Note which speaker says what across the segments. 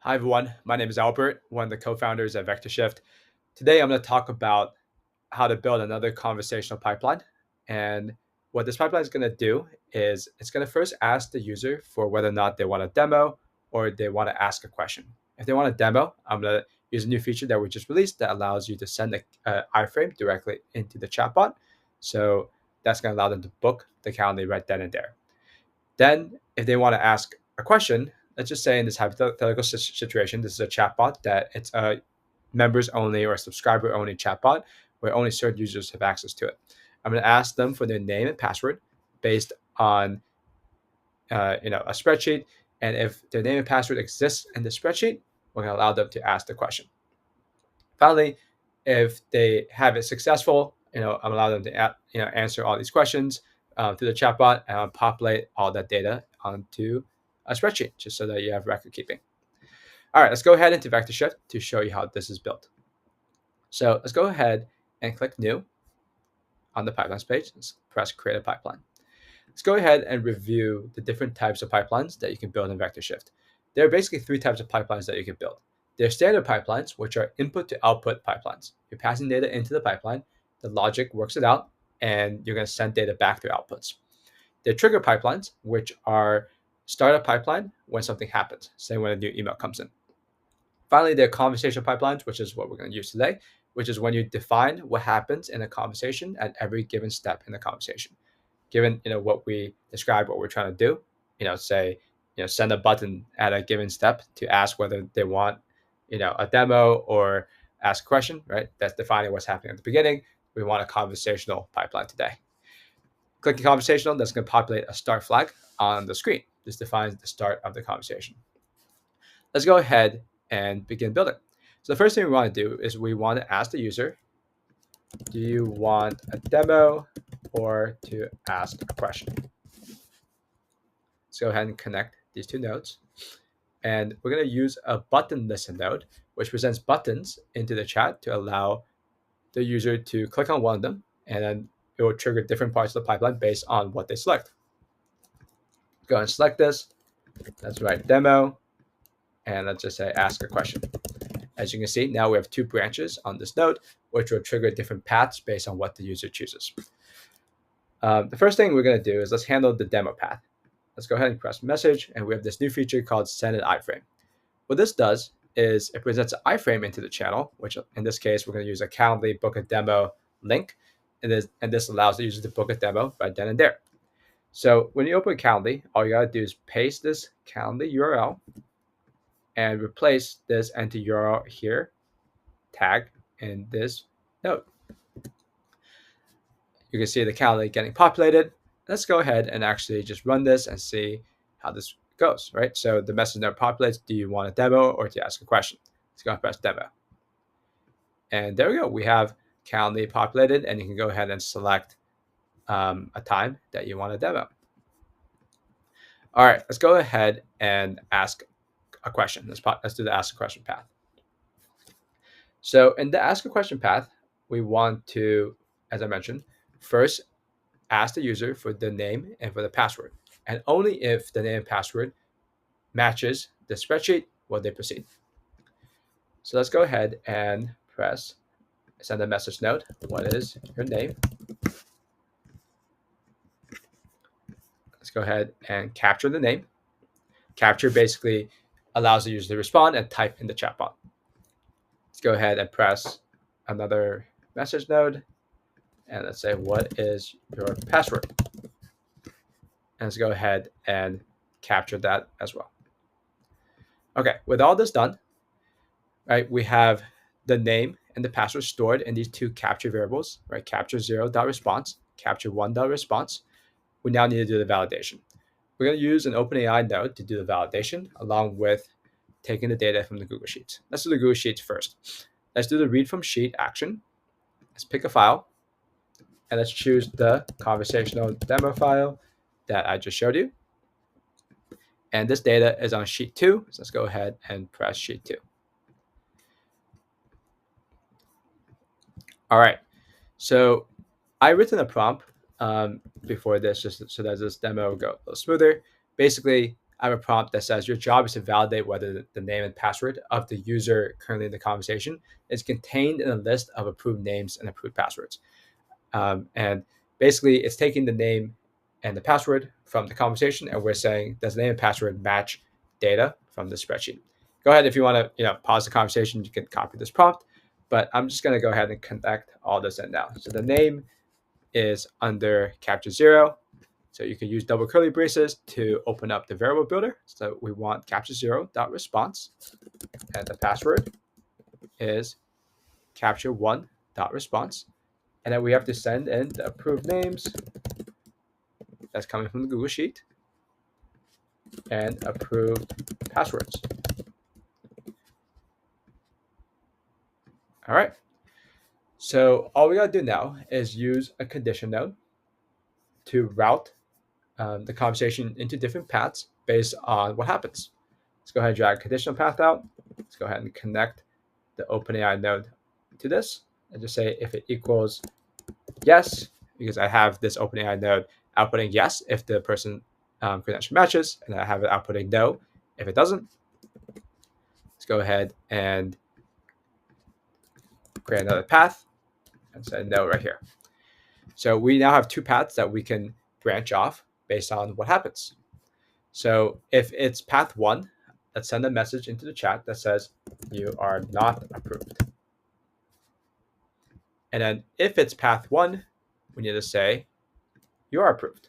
Speaker 1: Hi, everyone. My name is Albert, one of the co-founders at VectorShift. Today, I'm going to talk about how to build another conversational pipeline. And what this pipeline is going to do is it's going to first ask the user for whether or not they want a demo or they want to ask a question. If they want a demo, I'm going to use a new feature that we just released that allows you to send an iframe directly into the chatbot. So that's going to allow them to book the calendar right then and there. Then, if they want to ask a question, let's just say in this hypothetical situation, this is a chatbot that it's a members only or subscriber only chatbot where only certain users have access to it. I'm going to ask them for their name and password based on a spreadsheet, and if their name and password exists in the spreadsheet, we're going to allow them to ask the question. Finally, if they have it successful, I'm allowing them to answer all these questions through the chatbot and populate all that data onto a spreadsheet just so that you have record keeping. All right, let's go ahead into VectorShift to show you how this is built. So let's go ahead and click New on the pipelines page. Let's press Create a Pipeline. Let's go ahead and review the different types of pipelines that you can build in VectorShift. There are basically three types of pipelines that you can build. There are standard pipelines, which are input to output pipelines. You're passing data into the pipeline, the logic works it out, and you're going to send data back through outputs. There are trigger pipelines, which are start a pipeline when something happens, say when a new email comes in. Finally, there are conversation pipelines, which is what we're going to use today, which is when you define what happens in a conversation at every given step in the conversation. Given what we describe, what we're trying to do, say send a button at a given step to ask whether they want a demo or ask a question, right? That's defining what's happening at the beginning. We want a conversational pipeline today. Clicking conversational, that's going to populate a start flag on the screen. This defines the start of the conversation. Let's go ahead and begin building. So the first thing we want to do is we want to ask the user, do you want a demo or to ask a question? Let's go ahead and connect these two nodes. And we're going to use a button listen node, which presents buttons into the chat to allow the user to click on one of them, and then it will trigger different parts of the pipeline based on what they select. Go ahead and select this. Let's write demo, and let's just say ask a question. As you can see, now we have two branches on this node, which will trigger different paths based on what the user chooses. The first thing we're going to do is let's handle the demo path. Let's go ahead and press message, and we have this new feature called send an iframe. What this does is it presents an iframe into the channel, which in this case, we're going to use a Calendly book a demo link, and this allows the user to book a demo right then and there. So when you open Calendly, all you got to do is paste this Calendly URL and replace this empty URL here, tag in this node. You can see the Calendly getting populated. Let's go ahead and actually just run this and see how this goes, right? So the message node populates, do you want a demo or to ask a question? Let's go and press demo. And there we go. We have Calendly populated, and you can go ahead and select a time that you want a demo. All right, let's go ahead and ask a question. Let's do the ask a question path. So in the ask a question path, we want to, as I mentioned, first ask the user for the name and for the password. And only if the name and password matches the spreadsheet will they proceed. So let's go ahead and press send a message note. What is your name? Let's go ahead and capture the name. Capture basically allows the user to respond and type in the chatbot. Let's go ahead and press another message node. And let's say, what is your password? And let's go ahead and capture that as well. Okay, with all this done, right, we have the name and the password stored in these two capture variables, right? Capture 0.response, capture 1.response. We now need to do the validation. We're going to use an OpenAI node to do the validation along with taking the data from the Google Sheets. Let's do the Google Sheets first. Let's do the read from sheet action. Let's pick a file, and let's choose the conversational demo file that I just showed you. And this data is on sheet 2, so let's go ahead and press sheet 2. All right, so I've written a prompt before this just so that this demo will go a little smoother. Basically, I have a prompt that says your job is to validate whether the name and password of the user currently in the conversation is contained in a list of approved names and approved passwords. And basically, it's taking the name and the password from the conversation, and we're saying, does the name and password match data from the spreadsheet? Go ahead if you want to, pause the conversation. You can copy this prompt, but I'm just going to go ahead and connect all this in now. So the name is under capture 0. So you can use double curly braces to open up the variable builder. So we want capture 0 dot response, and the password is capture 1 dot response. And then we have to send in the approved names that's coming from the Google Sheet and approved passwords. All right. So all we got to do now is use a condition node to route the conversation into different paths based on what happens. Let's go ahead and drag a conditional path out. Let's go ahead and connect the OpenAI node to this and just say if it equals yes, because I have this OpenAI node outputting yes if the person credential matches, and I have it outputting no if it doesn't. Let's go ahead and create another path and say no right here. So we now have two paths that we can branch off based on what happens. So if it's path 1, let's send a message into the chat that says you are not approved. And then if it's path 1, we need to say you are approved.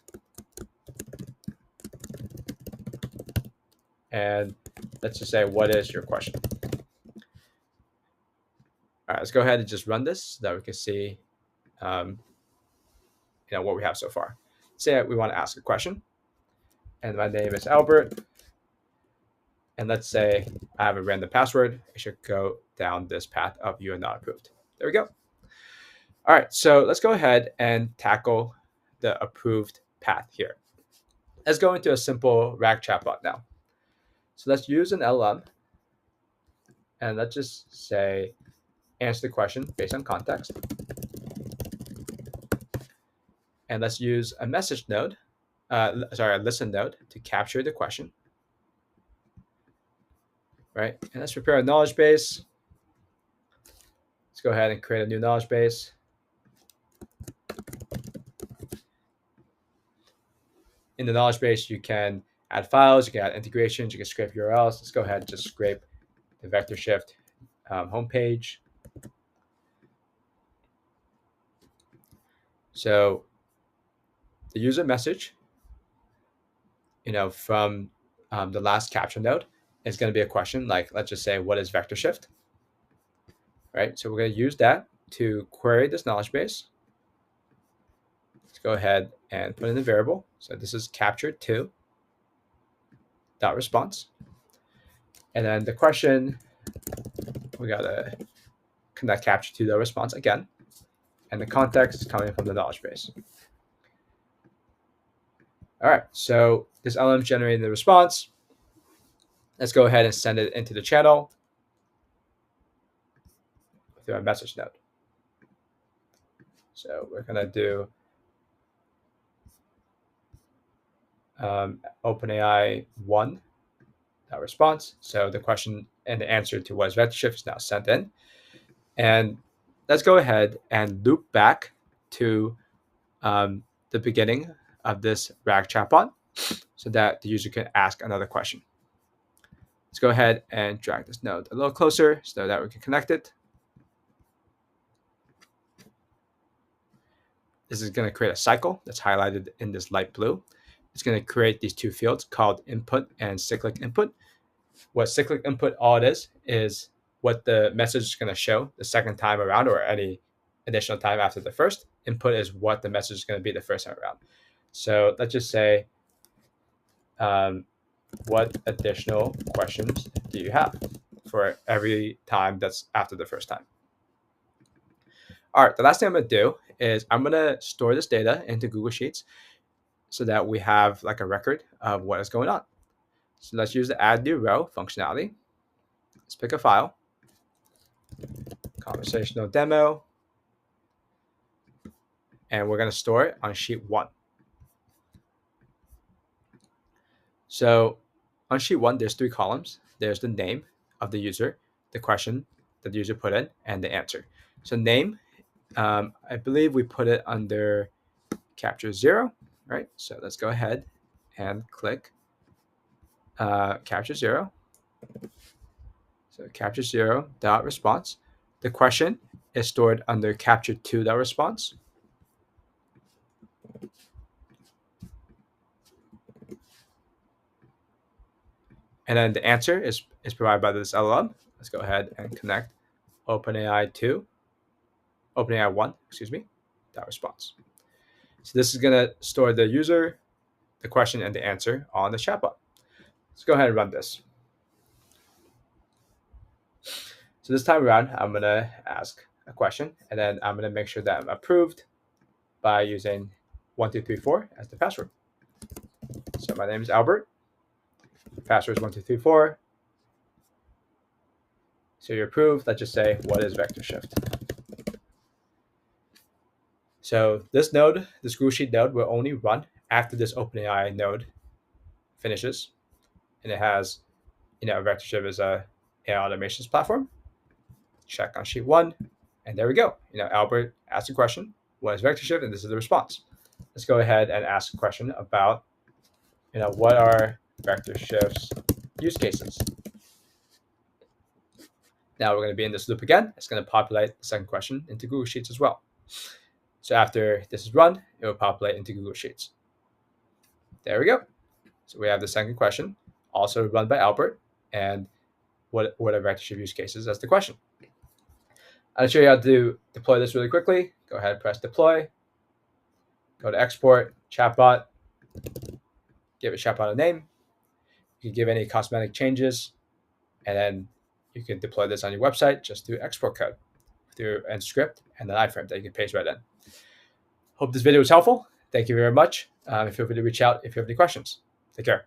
Speaker 1: And let's just say, what is your question? All right, let's go ahead and just run this so that we can see what we have so far. Say we want to ask a question, and my name is Albert. And let's say I have a random password. It should go down this path of you are not approved. There we go. All right, so let's go ahead and tackle the approved path here. Let's go into a simple RAG chatbot now. So let's use an LLM, and let's just say answer the question based on context. And let's use a message node, a listen node to capture the question. Right, and let's prepare a knowledge base. Let's go ahead and create a new knowledge base. In the knowledge base, you can add files, you can add integrations, you can scrape URLs. Let's go ahead and just scrape the VectorShift homepage. So the user message, from the last capture node is going to be a question like, let's just say, what is VectorShift? Right, so we're going to use that to query this knowledge base. Let's go ahead and put in the variable. So this is capture2 dot response. And then the question, we got to connect capture2 dot response again. And the context is coming from the knowledge base. All right, so this LM is generating the response. Let's go ahead and send it into the channel through a message node. So we're going to do OpenAI 1 response. So the question and the answer to what is VectorShift is now sent in. And let's go ahead and loop back to the beginning of this RAG chatbot so that the user can ask another question. Let's go ahead and drag this node a little closer so that we can connect it. This is going to create a cycle that's highlighted in this light blue. It's going to create these two fields called input and cyclic input. What cyclic input, all it is what the message is going to show the second time around or any additional time after the first. Input is what the message is going to be the first time around. So let's just say, what additional questions do you have for every time that's after the first time? All right, the last thing I'm going to do is I'm going to store this data into Google Sheets so that we have like a record of what is going on. So let's use the add new row functionality. Let's pick a file, conversational demo, and we're going to store it on sheet 1. So on sheet one, there's 3 columns. There's the name of the user, the question that the user put in, and the answer. So name, I believe we put it under capture 0, right? So let's go ahead and click capture 0. So capture 0 dot response. The question is stored under capture 2 dot response. And then the answer is provided by this LLM. Let's go ahead and connect OpenAI 1, dot response. So this is going to store the user, the question, and the answer on the chatbot. Let's go ahead and run this. So this time around, I'm going to ask a question, and then I'm going to make sure that I'm approved by using 1234 as the password. So my name is Albert. Password is 1234. So you're approved. Let's just say, what is VectorShift? So this node, this Google Sheet node, will only run after this OpenAI node finishes, and it has, VectorShift is a AI automations platform. Check on sheet 1, and there we go. Albert asked a question, what is VectorShift, and this is the response. Let's go ahead and ask a question about, what are VectorShift's use cases? Now we're going to be in this loop again. It's going to populate the second question into Google Sheets as well. So after this is run, it will populate into Google Sheets. There we go. So we have the second question, also run by Albert, and what are VectorShift use cases? That's the question. I'll show you how to deploy this really quickly. Go ahead and press deploy. Go to export, chatbot. Give a chatbot a name. You can give any cosmetic changes, and then you can deploy this on your website just through export code, through a script and an iframe that you can paste right in. Hope this video was helpful. Thank you very much. Feel free to reach out if you have any questions. Take care.